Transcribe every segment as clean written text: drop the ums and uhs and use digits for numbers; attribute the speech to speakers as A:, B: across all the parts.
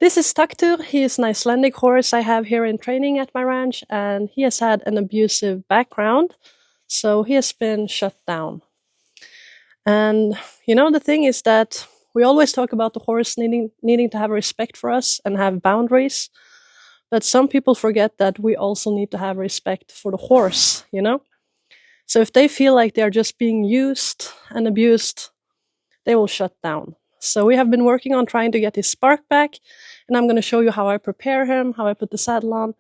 A: This is Taktur. He is an Icelandic horse I have here in training at my ranch, and he has had an abusive background, so he has been shut down. And the thing is that we always talk about the horse needing to have respect for us and have boundaries, but some people forget that we also need to have respect for the horse, So if they feel like they're just being used and abused, they will shut down. So we have been working on trying to get his spark back, and I'm going to show you how I prepare him, how I put the saddle on,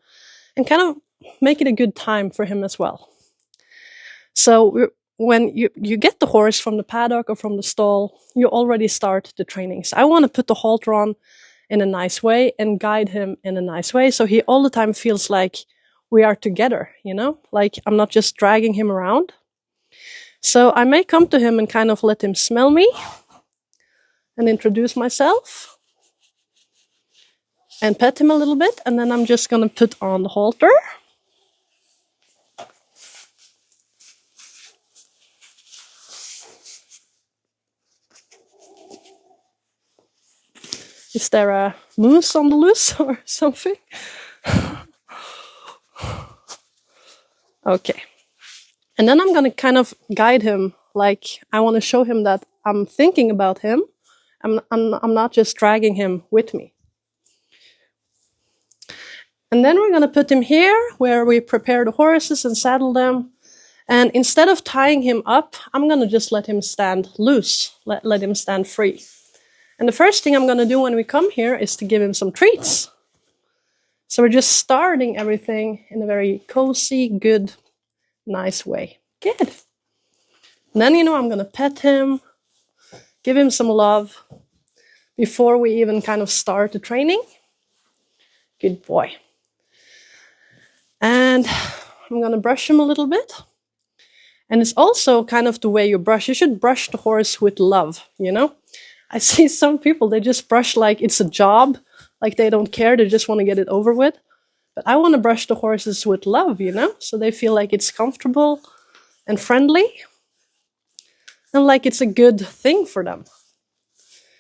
A: and kind of make it a good time for him as well. So when you get the horse from the paddock or from the stall, you already start the training. So I want to put the halter on in a nice way and guide him in a nice way, so he all the time feels like we are together, like I'm not just dragging him around. So I may come to him and kind of let him smell me and introduce myself and pet him a little bit, and then I'm just going to put on the halter. Is there a moose on the loose or something? Okay. And then I'm going to kind of guide him, like I want to show him that I'm thinking about him. I'm not just dragging him with me. And then we're going to put him here where we prepare the horses and saddle them. And instead of tying him up, I'm going to just let him stand loose, let him stand free. And the first thing I'm going to do when we come here is to give him some treats. So we're just starting everything in a very cozy, good, nice way. Good. And then, I'm going to pet him, give him some love before we even kind of start the training. Good boy. And I'm going to brush him a little bit. And it's also kind of the way you brush. You should brush the horse with love, I see some people, they just brush like it's a job, like they don't care, they just want to get it over with. But I want to brush the horses with love, so they feel like it's comfortable and friendly and like it's a good thing for them.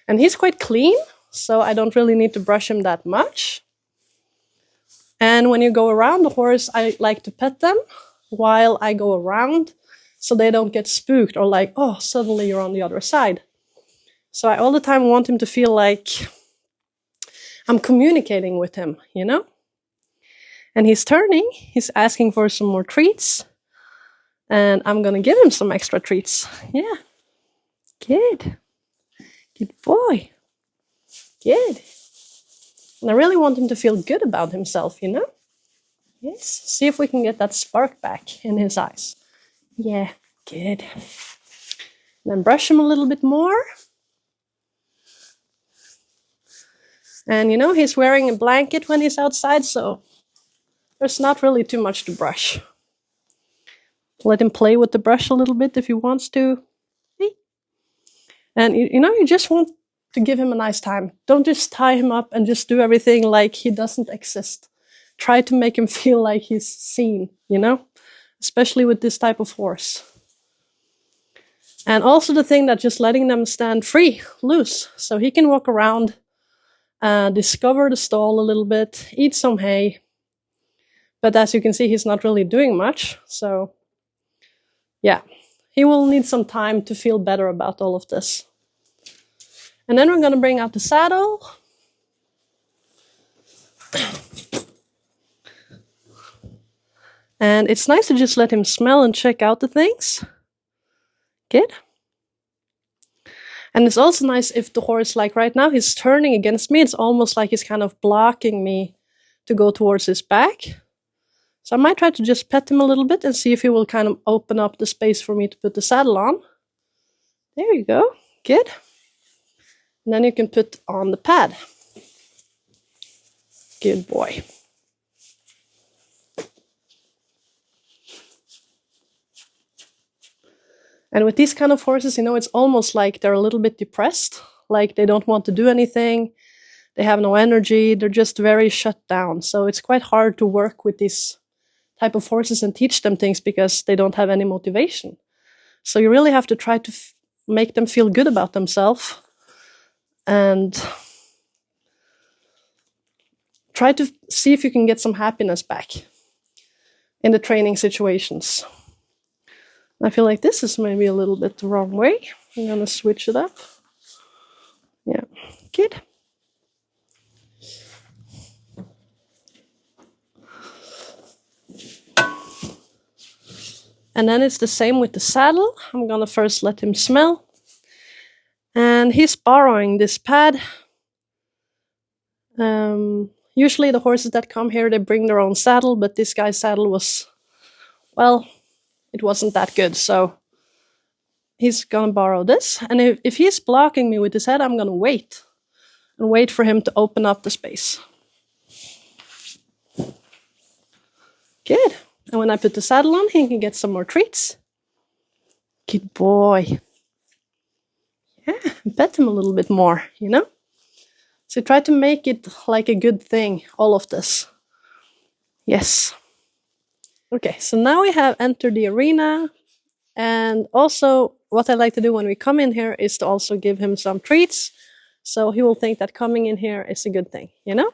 A: And he's quite clean, so I don't really need to brush him that much. And when you go around the horse, I like to pet them while I go around so they don't get spooked or like, oh, suddenly you're on the other side. So I all the time want him to feel like I'm communicating with him, And he's turning, he's asking for some more treats. And I'm going to give him some extra treats. Yeah. Good. Good boy. Good. And I really want him to feel good about himself, Yes. See if we can get that spark back in his eyes. Yeah. Good. And then brush him a little bit more. And he's wearing a blanket when he's outside, so there's not really too much to brush. Let him play with the brush a little bit if he wants to. And you just want to give him a nice time. Don't just tie him up and just do everything like he doesn't exist. Try to make him feel like he's seen, especially with this type of horse. And also the thing that just letting them stand free, loose, so he can walk around, discover the stall a little bit, eat some hay. But as you can see, he's not really doing much. So, yeah, he will need some time to feel better about all of this. And then we're going to bring out the saddle. And it's nice to just let him smell and check out the things. Good. And it's also nice if the horse, like right now, he's turning against me. It's almost like he's kind of blocking me to go towards his back. So I might try to just pet him a little bit and see if he will kind of open up the space for me to put the saddle on. There you go. Good. And then you can put on the pad. Good boy. And with these kind of horses, it's almost like they're a little bit depressed, like they don't want to do anything, they have no energy, they're just very shut down. So it's quite hard to work with these type of horses and teach them things because they don't have any motivation. So you really have to try to make them feel good about themselves and try to see if you can get some happiness back in the training situations. I feel like this is maybe a little bit the wrong way. I'm gonna switch it up. Yeah, good. And then it's the same with the saddle. I'm gonna first let him smell. And he's borrowing this pad. Usually the horses that come here, they bring their own saddle, but this guy's saddle was, well, it wasn't that good. So he's gonna borrow this. And if he's blocking me with his head, I'm gonna wait. And wait for him to open up the space. Good. And when I put the saddle on, he can get some more treats. Good boy. Yeah, pet him a little bit more, you know? So try to make it like a good thing, all of this. Yes. Okay, so now we have entered the arena. And also, what I like to do when we come in here is to also give him some treats. So he will think that coming in here is a good thing, you know?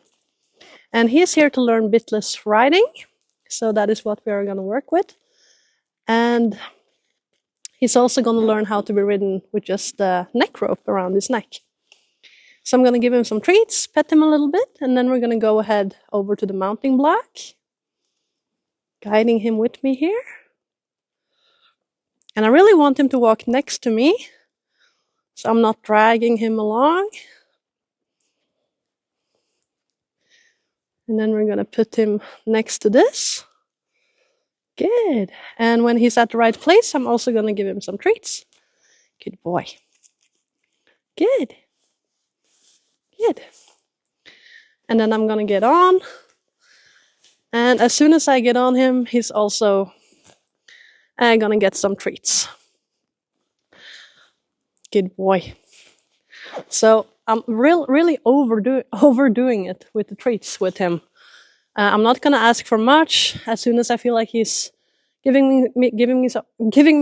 A: And he's here to learn bitless riding. So that is what we are going to work with. And he's also going to learn how to be ridden with just the neck rope around his neck. So I'm going to give him some treats, pet him a little bit, and then we're going to go ahead over to the mounting block. Guiding him with me here. And I really want him to walk next to me. So I'm not dragging him along. And then we're going to put him next to this. Good. And when he's at the right place, I'm also going to give him some treats. Good boy. Good. Good. And then I'm going to get on. And as soon as I get on him, he's also going to get some treats. Good boy. So I'm really overdoing it with the treats with him. I'm not going to ask for much. As soon as I feel like he's giving me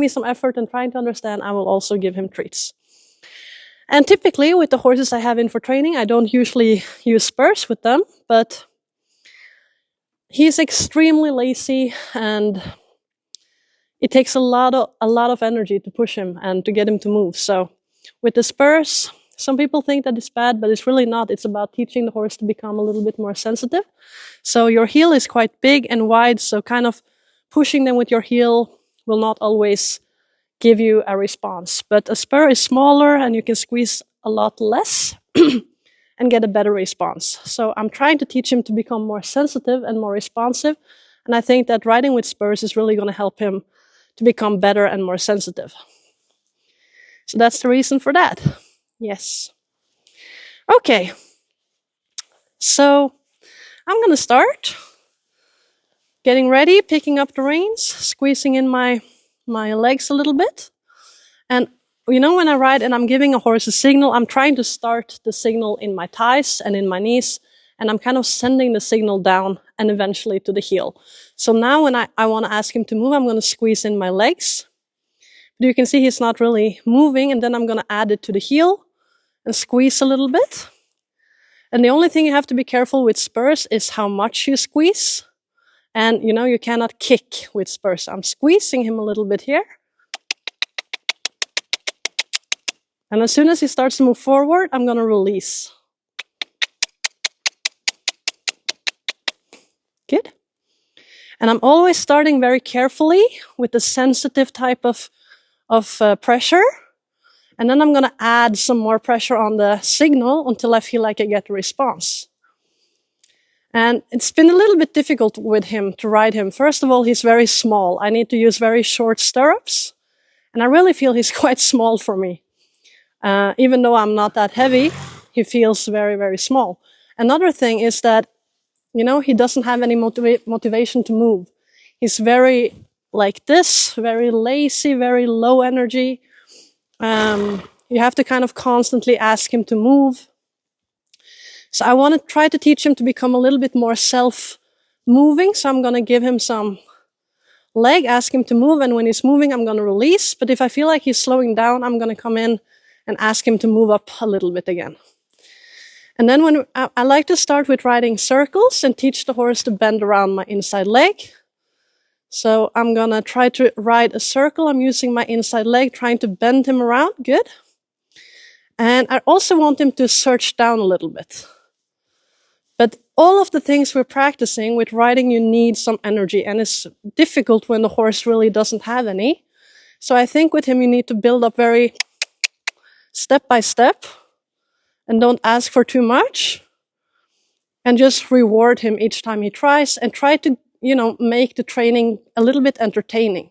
A: some effort and trying to understand, I will also give him treats. And typically with the horses I have in for training, I don't usually use spurs with them, but he's extremely lazy and it takes a lot of energy to push him and to get him to move. So with the spurs, some people think that it's bad, but it's really not. It's about teaching the horse to become a little bit more sensitive. So your heel is quite big and wide, so kind of pushing them with your heel will not always give you a response. But a spur is smaller and you can squeeze a lot less and get a better response. So I'm trying to teach him to become more sensitive and more responsive. And I think that riding with spurs is really going to help him to become better and more sensitive. So that's the reason for that. Yes. Okay. So I'm going to start getting ready, picking up the reins, squeezing in my legs a little bit. And you know, when I ride and I'm giving a horse a signal, I'm trying to start the signal in my thighs and in my knees, and I'm kind of sending the signal down and eventually to the heel. So now when I want to ask him to move, I'm going to squeeze in my legs. But you can see he's not really moving, and then I'm going to add it to the heel and squeeze a little bit. And the only thing you have to be careful with spurs is how much you squeeze. And you know, you cannot kick with spurs. I'm squeezing him a little bit here. And as soon as he starts to move forward, I'm going to release. Good. And I'm always starting very carefully with the sensitive type of pressure. And then I'm going to add some more pressure on the signal until I feel like I get a response. And it's been a little bit difficult with him to ride him. First of all, he's very small. I need to use very short stirrups. And I really feel he's quite small for me. Even though I'm not that heavy, he feels very, very small. Another thing is that, you know, he doesn't have any motivation to move. He's very like this, very lazy, very low energy. You have to kind of constantly ask him to move. So I want to try to teach him to become a little bit more self-moving. So I'm going to give him some leg, ask him to move. And when he's moving, I'm going to release. But if I feel like he's slowing down, I'm going to come in and ask him to move up a little bit again. And then when I like to start with riding circles and teach the horse to bend around my inside leg. So I'm gonna try to ride a circle. I'm using my inside leg, trying to bend him around. Good. And I also want him to search down a little bit. But all of the things we're practicing with riding, you need some energy, and it's difficult when the horse really doesn't have any. So I think with him, you need to build up very step by step, and don't ask for too much, and just reward him each time he tries, and try to, make the training a little bit entertaining.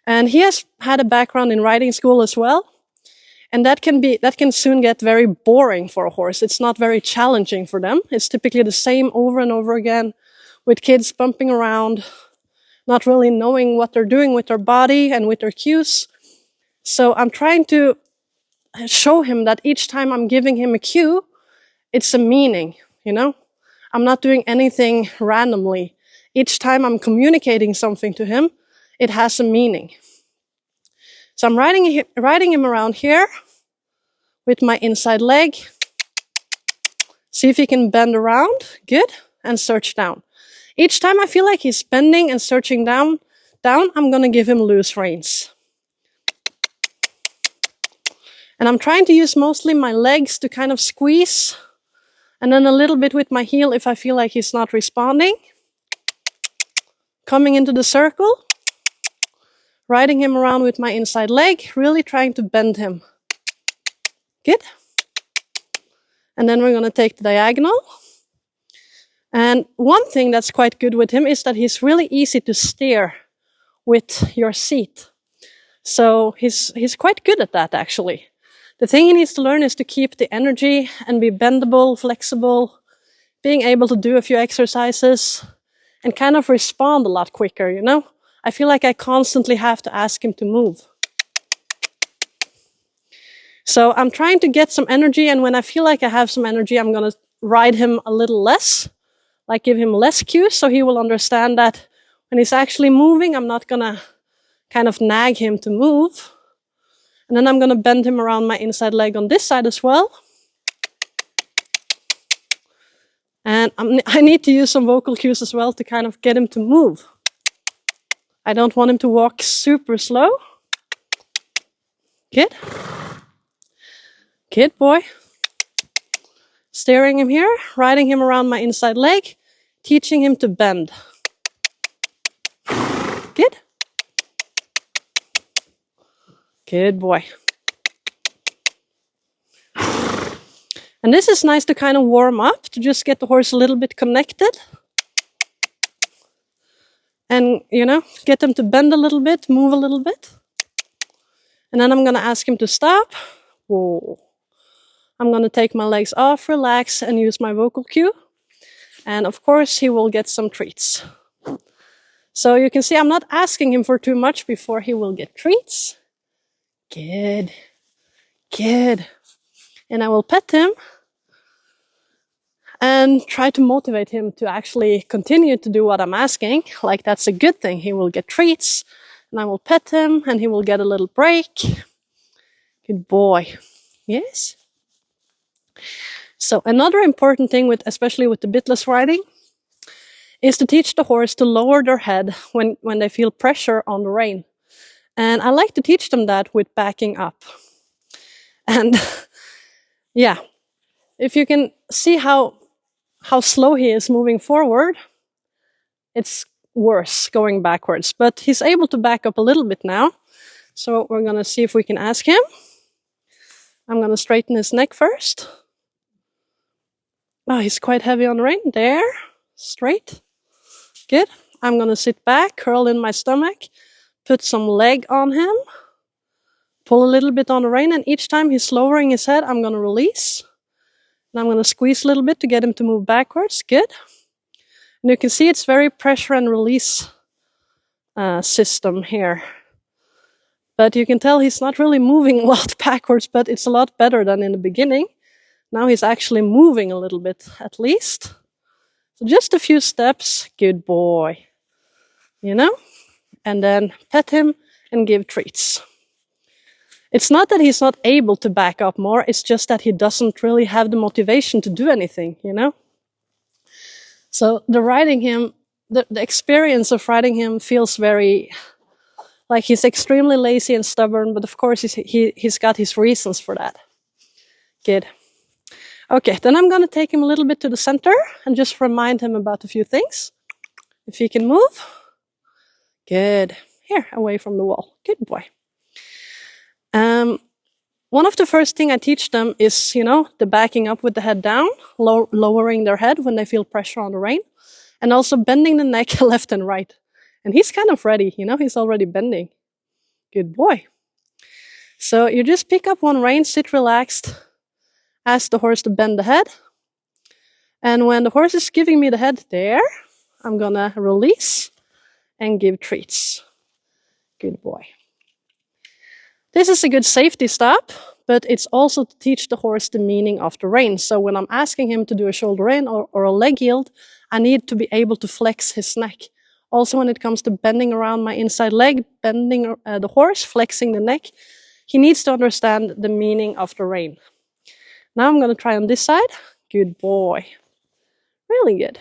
A: And he has had a background in riding school as well. And that can soon get very boring for a horse. It's not very challenging for them. It's typically the same over and over again, with kids bumping around, not really knowing what they're doing with their body and with their cues. So I'm trying to show him that each time I'm giving him a cue, it's a meaning, I'm not doing anything randomly. Each time I'm communicating something to him, it has a meaning. So I'm riding him around here with my inside leg. See if he can bend around. Good. And search down. Each time I feel like he's bending and searching down, I'm going to give him loose reins. And I'm trying to use mostly my legs to kind of squeeze, and then a little bit with my heel if I feel like he's not responding. Coming into the circle, riding him around with my inside leg, really trying to bend him. Good. And then we're going to take the diagonal. And one thing that's quite good with him is that he's really easy to steer with your seat. So he's quite good at that, actually. The thing he needs to learn is to keep the energy and be bendable, flexible, being able to do a few exercises and kind of respond a lot quicker, I feel like I constantly have to ask him to move. So I'm trying to get some energy, and when I feel like I have some energy, I'm going to ride him a little less, like give him less cues, so he will understand that when he's actually moving, I'm not going to kind of nag him to move. And then I'm going to bend him around my inside leg on this side as well. And I need to use some vocal cues as well to kind of get him to move. I don't want him to walk super slow. Good. Good boy. Steering him here, riding him around my inside leg, teaching him to bend. Good. Good boy. And this is nice to kind of warm up, to just get the horse a little bit connected. And, get them to bend a little bit, move a little bit. And then I'm going to ask him to stop. Whoa. I'm going to take my legs off, relax, and use my vocal cue. And of course, he will get some treats. So you can see I'm not asking him for too much before he will get treats. Good. Good. And I will pet him and try to motivate him to actually continue to do what I'm asking. Like, that's a good thing. He will get treats, and I will pet him, and he will get a little break. Good boy. Yes? So another important thing, especially with the bitless riding, is to teach the horse to lower their head when they feel pressure on the rein. And I like to teach them that with backing up. And yeah, if you can see how slow he is moving forward, it's worse going backwards. But he's able to back up a little bit now. So we're going to see if we can ask him. I'm going to straighten his neck first. Oh, he's quite heavy on the rein. There. Straight. Good. I'm going to sit back, curl in my stomach, put some leg on him, pull a little bit on the rein, and each time he's lowering his head, I'm going to release. And I'm going to squeeze a little bit to get him to move backwards. Good. And you can see it's very pressure and release system here. But you can tell he's not really moving a lot backwards, but it's a lot better than in the beginning. Now he's actually moving a little bit, at least. So just a few steps. Good boy. And then pet him and give treats. It's not that he's not able to back up more, it's just that he doesn't really have the motivation to do anything, you know? So the experience of riding him feels very, like he's extremely lazy and stubborn, but of course he's got his reasons for that. Good. Okay, then I'm gonna take him a little bit to the center and just remind him about a few things. If he can move. Good. Here, away from the wall. Good boy. One of the first thing I teach them is, the backing up with the head down, lowering their head when they feel pressure on the rein, and also bending the neck left and right. And he's kind of ready, he's already bending. Good boy. So you just pick up one rein, sit relaxed, ask the horse to bend the head. And when the horse is giving me the head there, I'm gonna release and give treats. Good boy. This is a good safety stop, but it's also to teach the horse the meaning of the rein. So when I'm asking him to do a shoulder rein or a leg yield, I need to be able to flex his neck. Also, when it comes to bending around my inside leg, bending the horse, flexing the neck, he needs to understand the meaning of the rein. Now I'm going to try on this side. Good boy. Really good.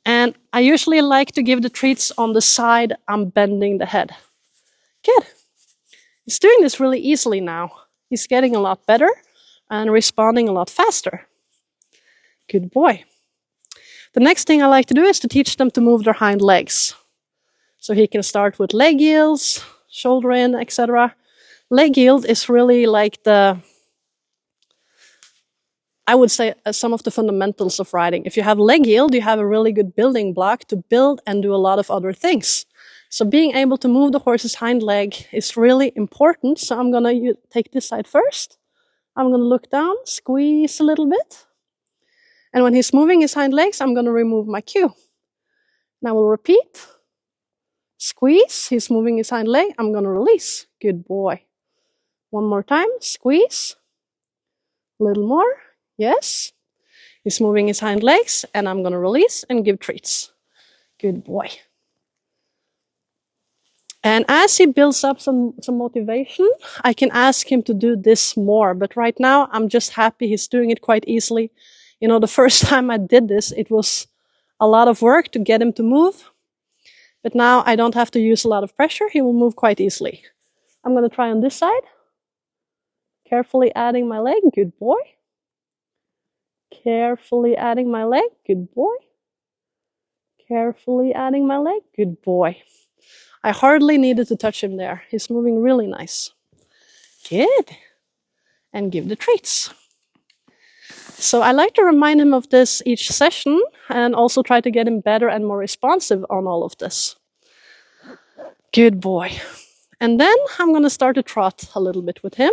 A: And I usually like to give the treats on the side I'm bending the head. Good. He's doing this really easily now. He's getting a lot better and responding a lot faster. Good boy. The next thing I like to do is to teach them to move their hind legs. So he can start with leg yields, shoulder in, etc. Leg yield is really like I would say some of the fundamentals of riding. If you have leg yield, you have a really good building block to build and do a lot of other things. So being able to move the horse's hind leg is really important. So I'm going to take this side first. I'm going to look down, squeeze a little bit. And when he's moving his hind legs, I'm going to remove my cue. Now we'll repeat. Squeeze, he's moving his hind leg. I'm going to release. Good boy. One more time, squeeze. A little more. Yes. He's moving his hind legs, and I'm going to release and give treats. Good boy. And as he builds up some motivation, I can ask him to do this more. But right now, I'm just happy he's doing it quite easily. The first time I did this, it was a lot of work to get him to move. But now I don't have to use a lot of pressure. He will move quite easily. I'm going to try on this side. Carefully adding my leg. Good boy. Carefully adding my leg. Good boy. Carefully adding my leg. Good boy. I hardly needed to touch him there. He's moving really nice. Good. And give the treats. So I like to remind him of this each session and also try to get him better and more responsive on all of this. Good boy. And then I'm going to start to trot a little bit with him.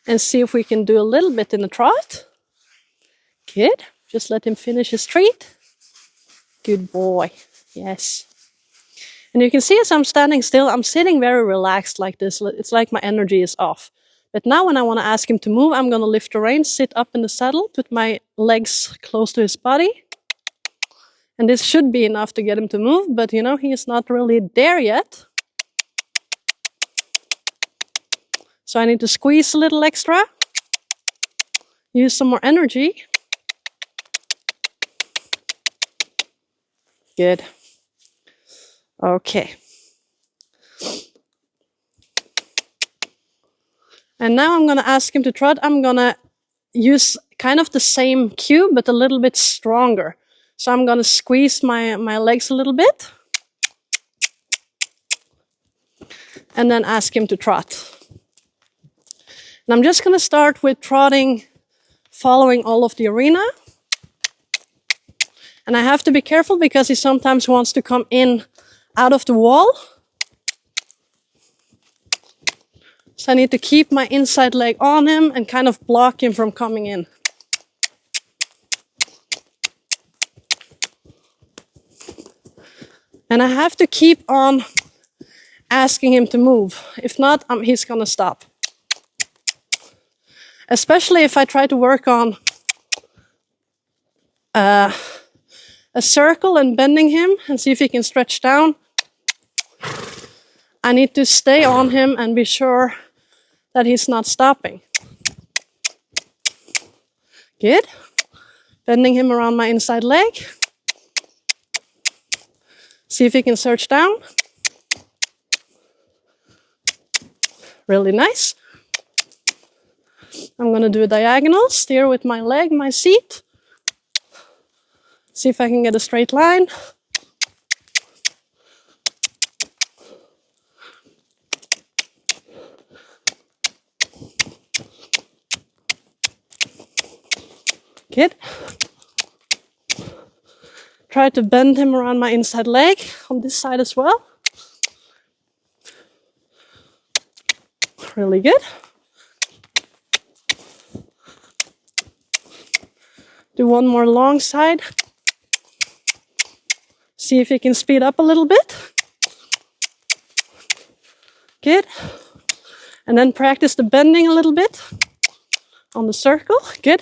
A: And see if we can do a little bit in the trot. Good. Just let him finish his treat. Good boy. Yes. And you can see as I'm standing still, I'm sitting very relaxed like this. It's like my energy is off. But now when I want to ask him to move, I'm going to lift the reins, sit up in the saddle, put my legs close to his body. And this should be enough to get him to move, but he is not really there yet. So I need to squeeze a little extra. Use some more energy. Good. Okay. And now I'm going to ask him to trot. I'm going to use kind of the same cue, but a little bit stronger. So I'm going to squeeze my legs a little bit. And then ask him to trot. And I'm just going to start with trotting, following all of the arena. And I have to be careful because he sometimes wants to come in out of the wall. So I need to keep my inside leg on him and kind of block him from coming in. And I have to keep on asking him to move. If not, he's going to stop. Especially if I try to work on a circle and bending him and see if he can stretch down. I need to stay on him and be sure that he's not stopping. Good. Bending him around my inside leg. See if he can search down. Really nice. I'm going to do a diagonal, steer with my leg, my seat. See if I can get a straight line. Good. Try to bend him around my inside leg on this side as well. Really good. Do one more long side. See if you can speed up a little bit. Good. And then practice the bending a little bit on the circle. Good.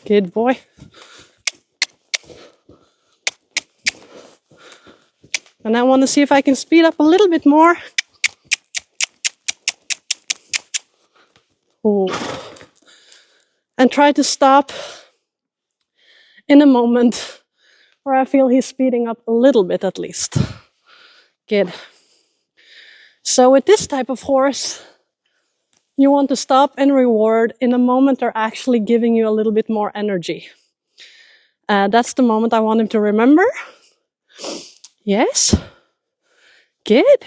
A: Good boy. And I want to see if I can speed up a little bit more. Ooh. And try to stop in a moment where I feel he's speeding up a little bit at least. Good. So with this type of horse, you want to stop and reward in a moment they're actually giving you a little bit more energy. That's the moment I want him to remember. Yes. Good.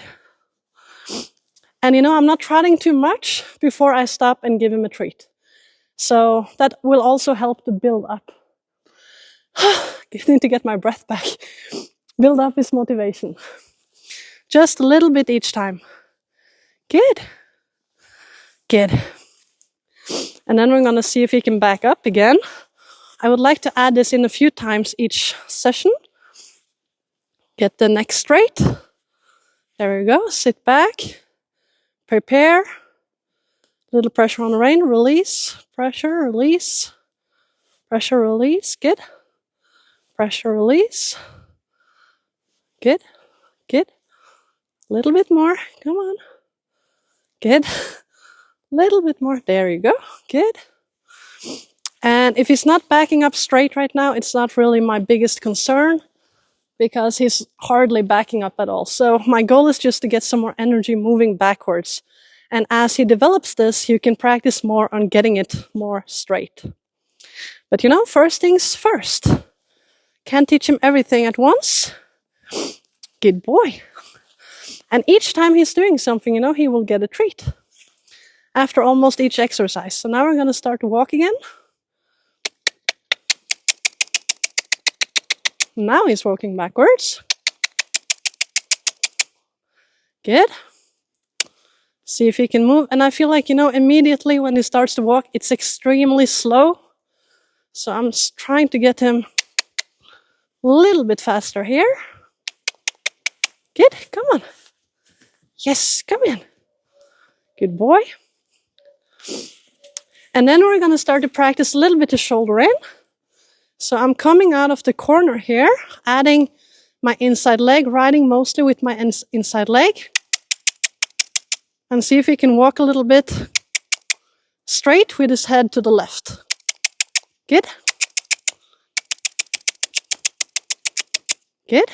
A: And I'm not trotting too much before I stop and give him a treat. So that will also help to build up. I need to get my breath back. Build up his motivation. Just a little bit each time. Good. Good. And then we're going to see if he can back up again. I would like to add this in a few times each session. Get the neck straight. There we go. Sit back. Prepare. Little pressure on the rein. Release. Pressure. Release. Pressure. Release. Good. Pressure. Release. Good. Good. A little bit more. Come on. Good. Little bit more. There you go. Good. And if he's not backing up straight right now, it's not really my biggest concern because he's hardly backing up at all. So my goal is just to get some more energy moving backwards. And as he develops this, you can practice more on getting it more straight. But first things first. Can't teach him everything at once. Good boy. And each time he's doing something, he will get a treat. After almost each exercise. So now we're going to start to walk again. Now he's walking backwards. Good. See if he can move. And I feel like, immediately when he starts to walk, it's extremely slow. So I'm trying to get him a little bit faster here. Good. Come on. Yes, come in. Good boy. And then we're going to start to practice a little bit of shoulder in. So I'm coming out of the corner here, adding my inside leg, riding mostly with my inside leg. And see if he can walk a little bit straight with his head to the left. Good. Good.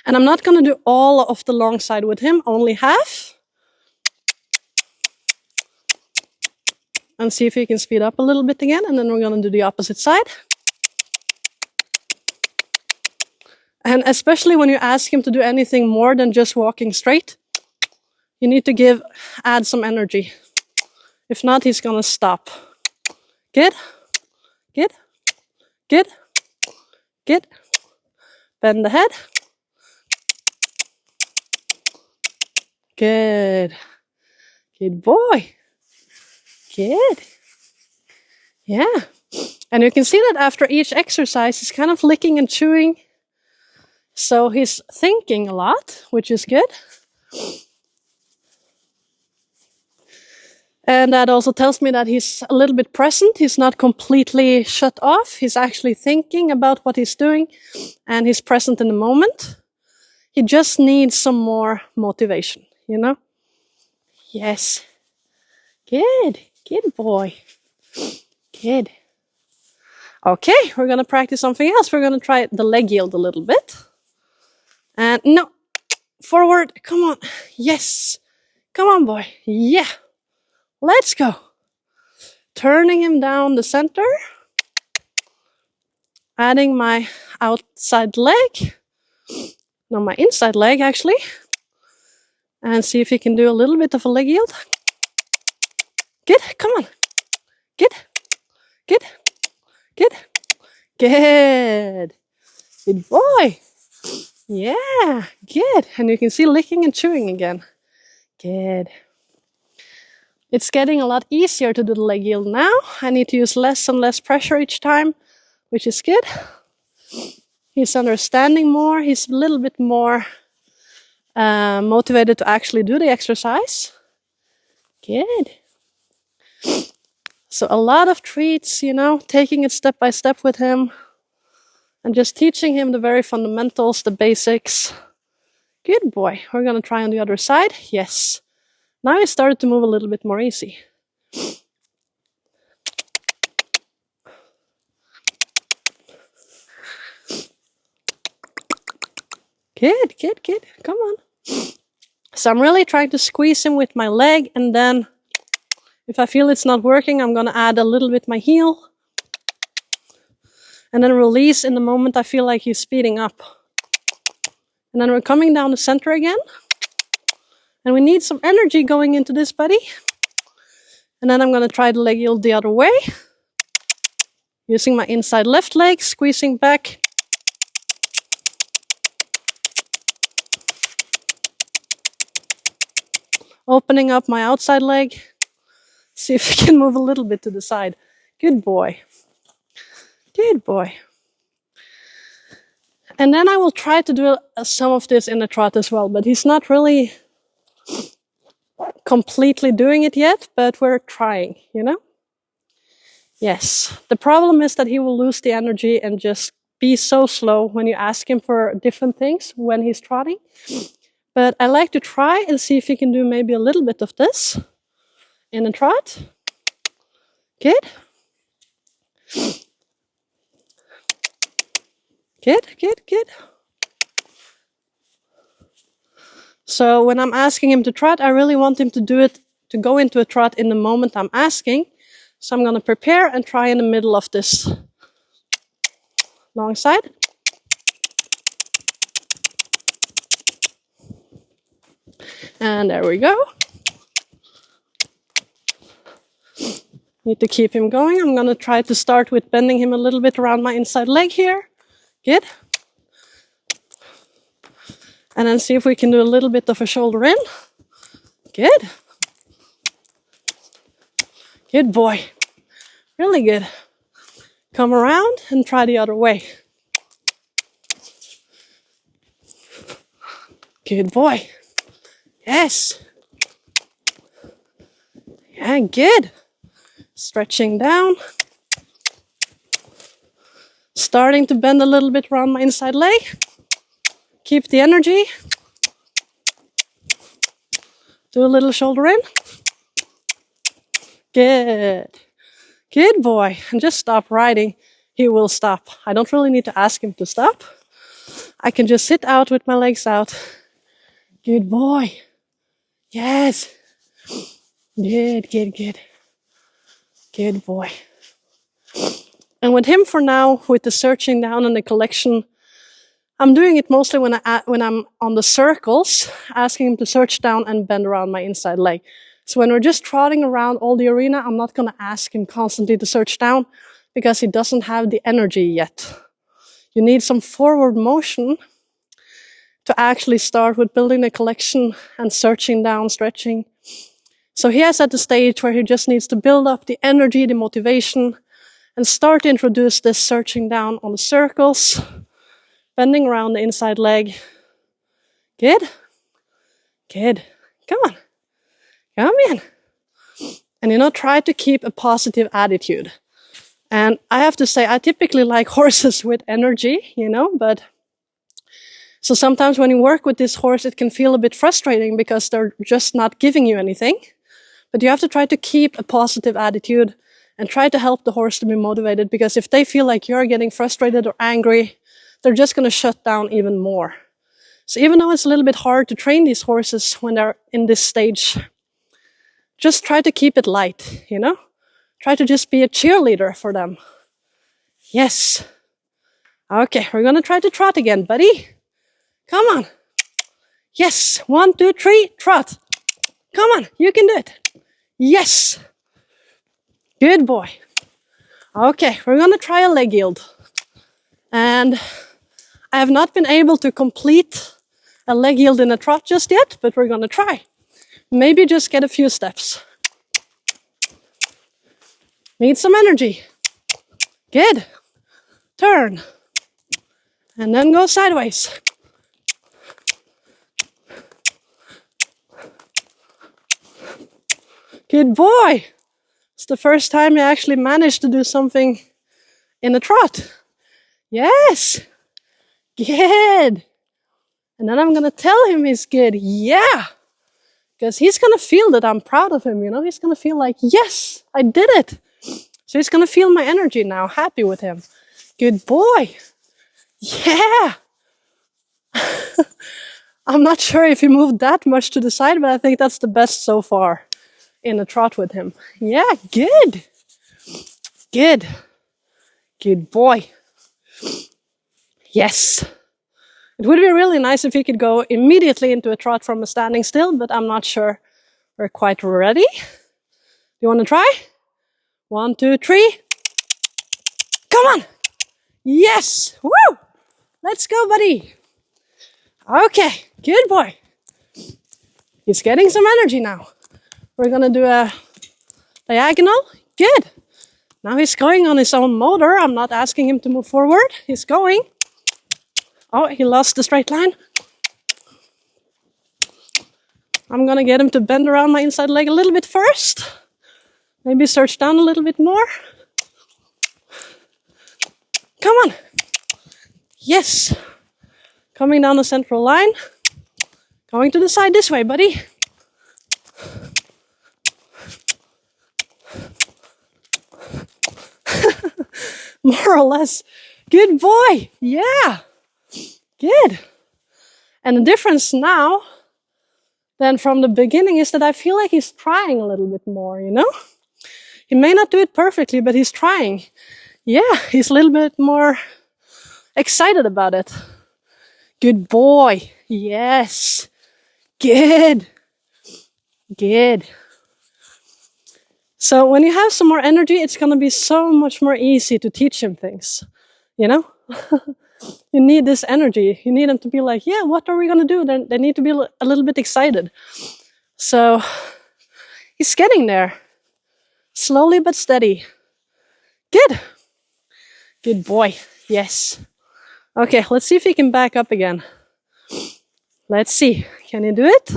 A: And I'm not going to do all of the long side with him, only half. And see if he can speed up a little bit again, and then we're going to do the opposite side. And especially when you ask him to do anything more than just walking straight, you need to add some energy. If not, he's going to stop. Good. Good. Good. Good. Bend the head. Good. Good boy. Good. Yeah. And you can see that after each exercise, he's kind of licking and chewing. So he's thinking a lot, which is good. And that also tells me that he's a little bit present. He's not completely shut off. He's actually thinking about what he's doing, and he's present in the moment. He just needs some more motivation, you know? Yes. Good. Good boy. Good. Okay, we're going to practice something else. We're going to try the leg yield a little bit. And no, forward. Come on. Yes. Come on, boy. Yeah. Let's go. Turning him down the center. Adding my outside leg. No, my inside leg, actually. And see if he can do a little bit of a leg yield. Good. Come on. Good. Good. Good. Good. Good boy. Yeah. Good. And you can see licking and chewing again. Good. It's getting a lot easier to do the leg yield now. I need to use less and less pressure each time, which is good. He's understanding more. He's a little bit more motivated to actually do the exercise. Good. So a lot of treats, you know, taking it step by step with him and just teaching him the very fundamentals, the basics. Good boy. We're going to try on the other side. Yes. Now he started to move a little bit more easy. Good, good, good. Come on. So I'm really trying to squeeze him with my leg, and then if I feel it's not working, I'm going to add a little bit my heel. And then release in the moment I feel like he's speeding up. And then we're coming down the center again. And we need some energy going into this, buddy. And then I'm going to try the leg yield the other way. Using my inside left leg, squeezing back. Opening up my outside leg. See if I can move a little bit to the side. Good boy. Good boy. And then I will try to do some of this in the trot as well, but he's not really completely doing it yet, but we're trying, you know? Yes. The problem is that he will lose the energy and just be so slow when you ask him for different things when he's trotting. But I like to try and see if he can do maybe a little bit of this in a trot. Good. Good, good, good. So when I'm asking him to trot, I really want him to do it, to go into a trot in the moment I'm asking. So I'm going to prepare and try in the middle of this long side. And there we go. Need to keep him going. I'm going to try to start with bending him a little bit around my inside leg here. Good. And then see if we can do a little bit of a shoulder in. Good. Good boy. Really good. Come around and try the other way. Good boy. Yes. Yeah, good. Stretching down. Starting to bend a little bit around my inside leg. Keep the energy. Do a little shoulder in. Good. Good boy. And just stop riding. He will stop. I don't really need to ask him to stop. I can just sit out with my legs out. Good boy. Yes. Good, good, good. Good boy. And with him for now, with the searching down and the collection, I'm doing it mostly when I'm on the circles, asking him to search down and bend around my inside leg. So when we're just trotting around all the arena, I'm not going to ask him constantly to search down because he doesn't have the energy yet. You need some forward motion to actually start with building the collection and searching down, stretching. So he is at the stage where he just needs to build up the energy, the motivation, and start to introduce this searching down on the circles, bending around the inside leg. Good. Good. Come on. Come in. And, you know, try to keep a positive attitude. And I have to say, I typically like horses with energy, you know, but so sometimes when you work with this horse, it can feel a bit frustrating because they're just not giving you anything. But you have to try to keep a positive attitude and try to help the horse to be motivated, because if they feel like you're getting frustrated or angry, they're just going to shut down even more. So even though it's a little bit hard to train these horses when they're in this stage, just try to keep it light, you know? Try to just be a cheerleader for them. Yes. Okay, we're going to try to trot again, buddy. Come on. Yes. 1, 2, 3, trot. Come on, you can do it. Yes. Good boy. Okay, we're going to try a leg yield. And I have not been able to complete a leg yield in a trot just yet, but we're going to try. Maybe just get a few steps. Need some energy. Good. Turn. And then go sideways. Good boy. It's the first time I actually managed to do something in a trot. Yes. Good. And then I'm going to tell him he's good. Yeah. Because he's going to feel that I'm proud of him, you know. He's going to feel like, yes, I did it. So he's going to feel my energy now, happy with him. Good boy. Yeah. I'm not sure if he moved that much to the side, but I think that's the best so far in a trot with him. Yeah, good. Good. Good boy. Yes. It would be really nice if he could go immediately into a trot from a standing still, but I'm not sure we're quite ready. You want to try? 1, 2, 3. Come on. Yes. Woo. Let's go, buddy. Okay. Good boy. He's getting some energy now. We're going to do a diagonal. Good. Now he's going on his own motor. I'm not asking him to move forward. He's going. Oh, he lost the straight line. I'm going to get him to bend around my inside leg a little bit first. Maybe search down a little bit more. Come on. Yes. Coming down the central line. Going to the side this way, buddy. More or less. Good boy. Yeah. Good. And the difference now than from the beginning is that I feel like he's trying a little bit more, you know? He may not do it perfectly, but he's trying. Yeah, he's a little bit more excited about it. Good boy. Yes. Good. Good. So when you have some more energy, it's going to be so much more easy to teach him things, you know? You need this energy. You need them to be like, yeah, what are we going to do? They need to be a little bit excited. So he's getting there. Slowly but steady. Good. Good boy. Yes. Okay, let's see if he can back up again. Let's see. Can he do it?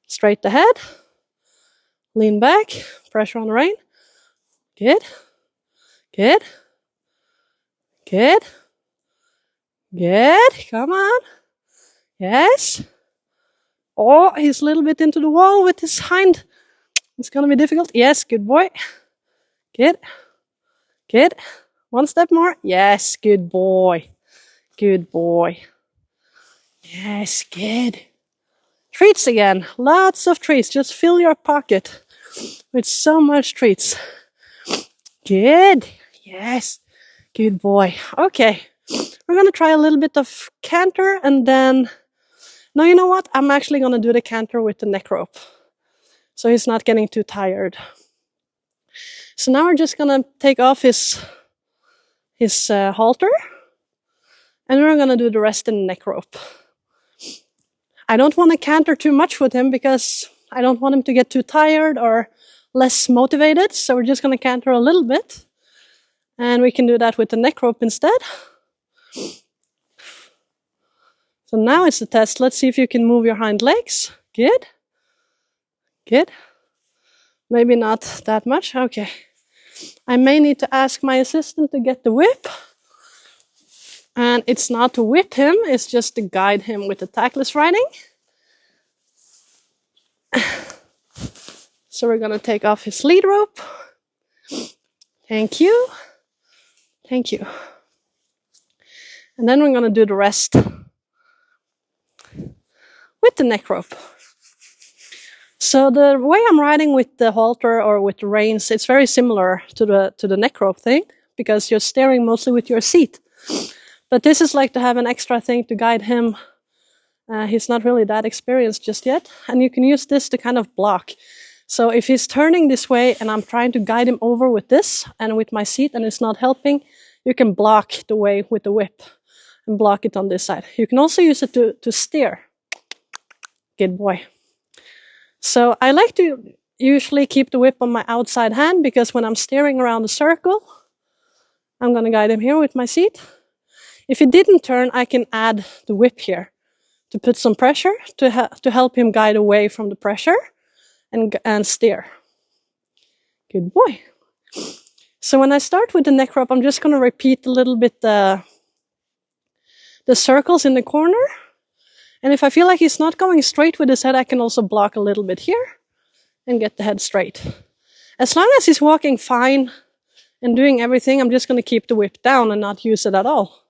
A: Straight ahead. Lean back. Pressure on the rein. Good. Good. Good. Good. Come on. Yes. Oh, he's a little bit into the wall with his hind. It's going to be difficult. Yes, good boy. Good. Good. One step more. Yes, good boy. Good boy. Yes, good. Treats again. Lots of treats. Just fill your pocket with so much treats. Good. Yes. Good boy. Okay. We're going to try a little bit of canter and then... No, you know what? I'm actually going to do the canter with the neck rope. So he's not getting too tired. So now we're just going to take off his halter. And we're going to do the rest in the neck rope. I don't want to canter too much with him because I don't want him to get too tired or less motivated. So we're just going to canter a little bit. And we can do that with the neck rope instead. So now it's the test. Let's see if you can move your hind legs. Good. Good. Maybe not that much. Okay. I may need to ask my assistant to get the whip. And it's not to whip him, it's just to guide him with the tackless riding. So we're gonna take off his lead rope. Thank you. Thank you. And then we're gonna do the rest with the neck rope. So the way I'm riding with the halter or with the reins, it's very similar to the neck rope thing, because you're steering mostly with your seat. But this is like to have an extra thing to guide him. He's not really that experienced just yet. And you can use this to kind of block. So if he's turning this way and I'm trying to guide him over with this and with my seat and it's not helping, you can block the way with the whip and block it on this side. You can also use it to steer. Good boy. So I like to usually keep the whip on my outside hand, because when I'm steering around the circle, I'm going to guide him here with my seat. If he didn't turn, I can add the whip here to put some pressure to help him guide away from the pressure and steer. Good boy. So when I start with the neck rope, I'm just going to repeat a little bit the circles in the corner. And if I feel like he's not going straight with his head, I can also block a little bit here and get the head straight. As long as he's walking fine and doing everything, I'm just going to keep the whip down and not use it at all.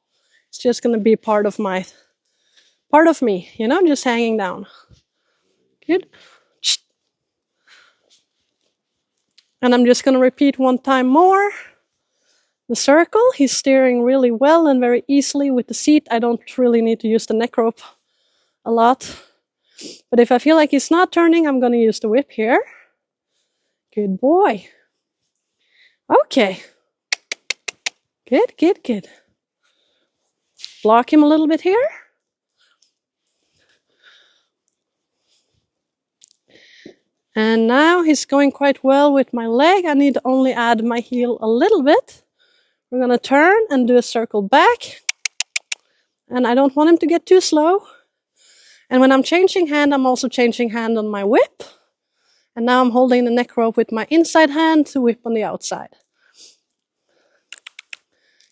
A: It's just going to be part of me, you know, just hanging down. Good. And I'm just going to repeat one time more. The circle, he's steering really well and very easily with the seat. I don't really need to use the neck rope a lot. But if I feel like he's not turning, I'm going to use the whip here. Good boy. Okay. Good, good, good. Block him a little bit here. And now he's going quite well with my leg. I need to only add my heel a little bit. We're going to turn and do a circle back. And I don't want him to get too slow. And when I'm changing hand, I'm also changing hand on my whip. And now I'm holding the neck rope with my inside hand to whip on the outside.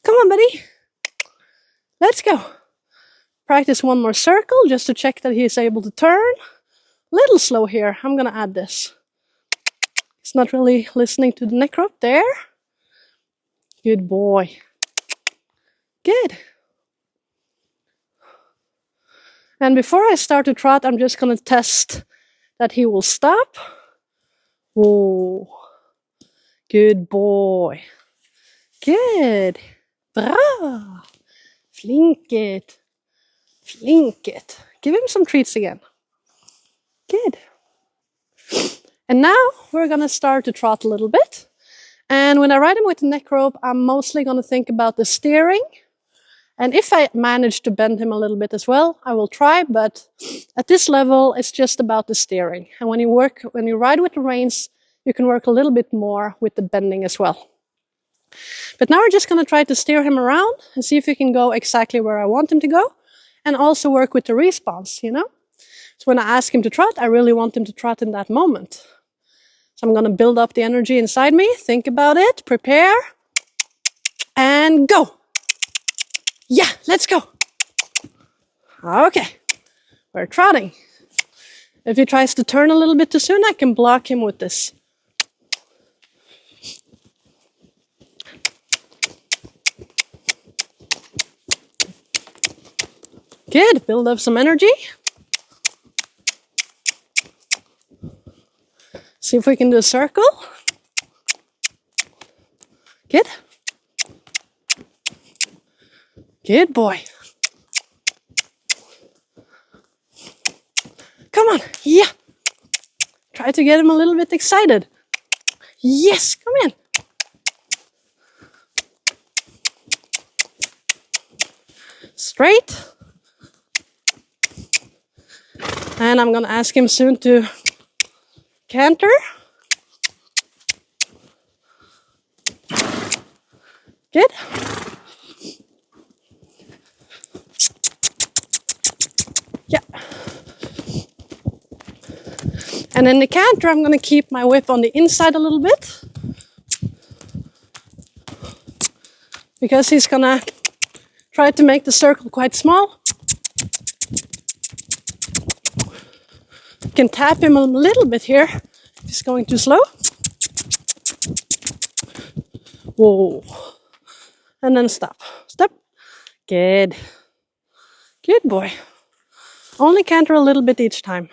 A: Come on, buddy. Let's go. Practice one more circle just to check that he is able to turn. Little slow here. I'm going to add this. He's not really listening to the neck rope there. Good boy. Good. And before I start to trot, I'm just going to test that he will stop. Whoa. Good boy. Good. Bra. Flinket. Flinket. Give him some treats again. Good. And now we're going to start to trot a little bit. And when I ride him with the neck rope, I'm mostly going to think about the steering. And if I manage to bend him a little bit as well, I will try. But at this level, it's just about the steering. And when you ride with the reins, you can work a little bit more with the bending as well. But now we're just going to try to steer him around and see if he can go exactly where I want him to go. And also work with the response, you know. So when I ask him to trot, I really want him to trot in that moment. So I'm going to build up the energy inside me, think about it, prepare, and go. Yeah, let's go. Okay, we're trotting. If he tries to turn a little bit too soon, I can block him with this. Good, build up some energy. See if we can do a circle. Good. Good boy. Come on, yeah. Try to get him a little bit excited. Yes, come in. Straight. And I'm going to ask him soon to canter. Good. Yeah. And in the canter, I'm going to keep my whip on the inside a little bit, because he's going to try to make the circle quite small. You can tap him a little bit here. He's going too slow. Whoa. And then stop. Stop. Good. Good boy. Only canter a little bit each time.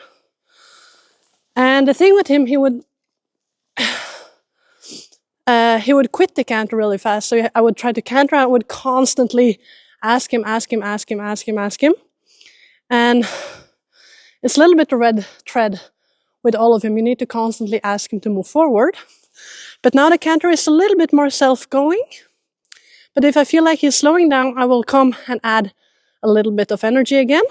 A: And the thing with him, he would quit the canter really fast. So I would try to canter. I would constantly ask him. And it's a little bit the red thread with all of him. You need to constantly ask him to move forward. But now the canter is a little bit more self-going. But if I feel like he's slowing down, I will come and add a little bit of energy again.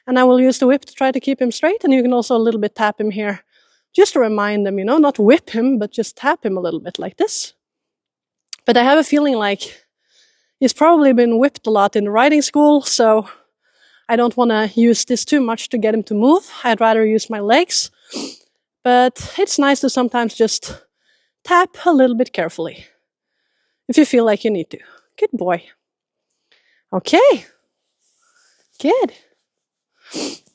A: And I will use the whip to try to keep him straight. And you can also a little bit tap him here, just to remind them, not whip him, but just tap him a little bit like this. But I have a feeling like he's probably been whipped a lot in the riding school, so I don't want to use this too much to get him to move. I'd rather use my legs. But it's nice to sometimes just tap a little bit carefully, if you feel like you need to. Good boy. Okay. Good.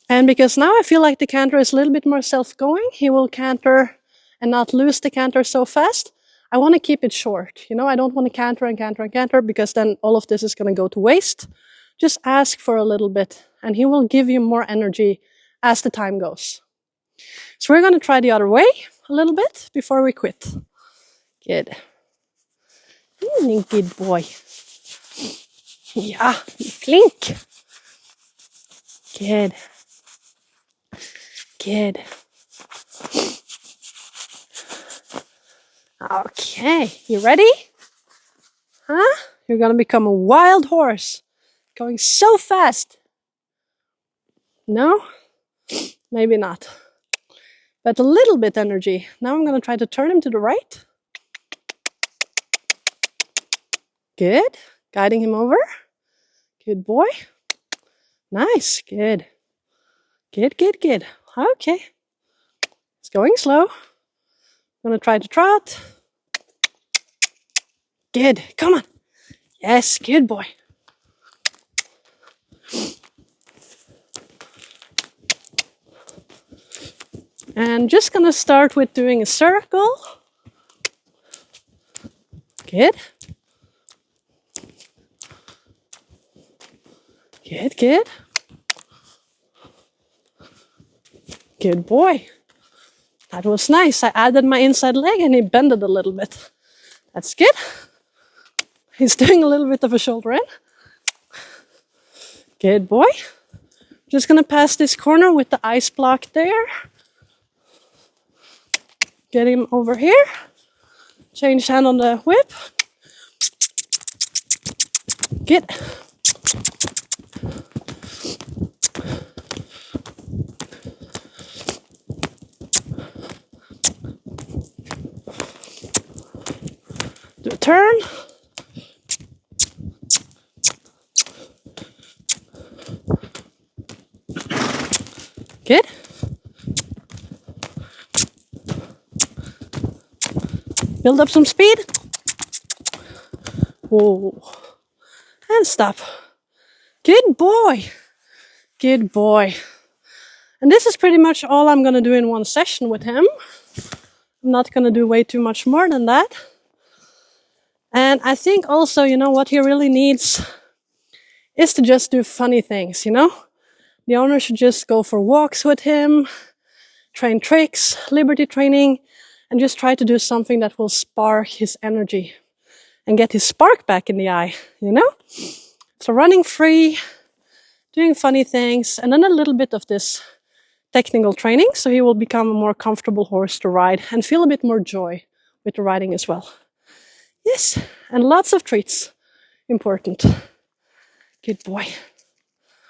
A: And because now I feel like the canter is a little bit more self-going, he will canter and not lose the canter so fast. I want to keep it short. I don't want to canter, because then all of this is going to go to waste. Just ask for a little bit, and he will give you more energy as the time goes. So we're going to try the other way a little bit before we quit. Good. Good boy. Yeah, clink. Good. Good. Okay, you ready? Huh? You're gonna become a wild horse, going so fast. No? Maybe not. But a little bit energy. Now I'm gonna try to turn him to the right. Good. Guiding him over. Good boy. Nice. Good. Good. Okay. It's going slow. I'm gonna try to trot. Good. Come on. Yes, good boy. And just gonna start with doing a circle. Good. Good. Good boy. That was nice. I added my inside leg and he bended a little bit. That's good. He's doing a little bit of a shoulder in. Good boy. Just gonna pass this corner with the ice block there. Get him over here. Change hand on the whip. Good. Do a turn. Good. Build up some speed. Whoa. And stop. Good boy. Good boy. And this is pretty much all I'm going to do in one session with him. I'm not going to do way too much more than that. And I think also, what he really needs is to just do funny things, The owner should just go for walks with him, train tricks, liberty training, and just try to do something that will spark his energy and get his spark back in the eye, So running free, doing funny things, and then a little bit of this technical training, so he will become a more comfortable horse to ride and feel a bit more joy with the riding as well. Yes, and lots of treats. Important. Good boy.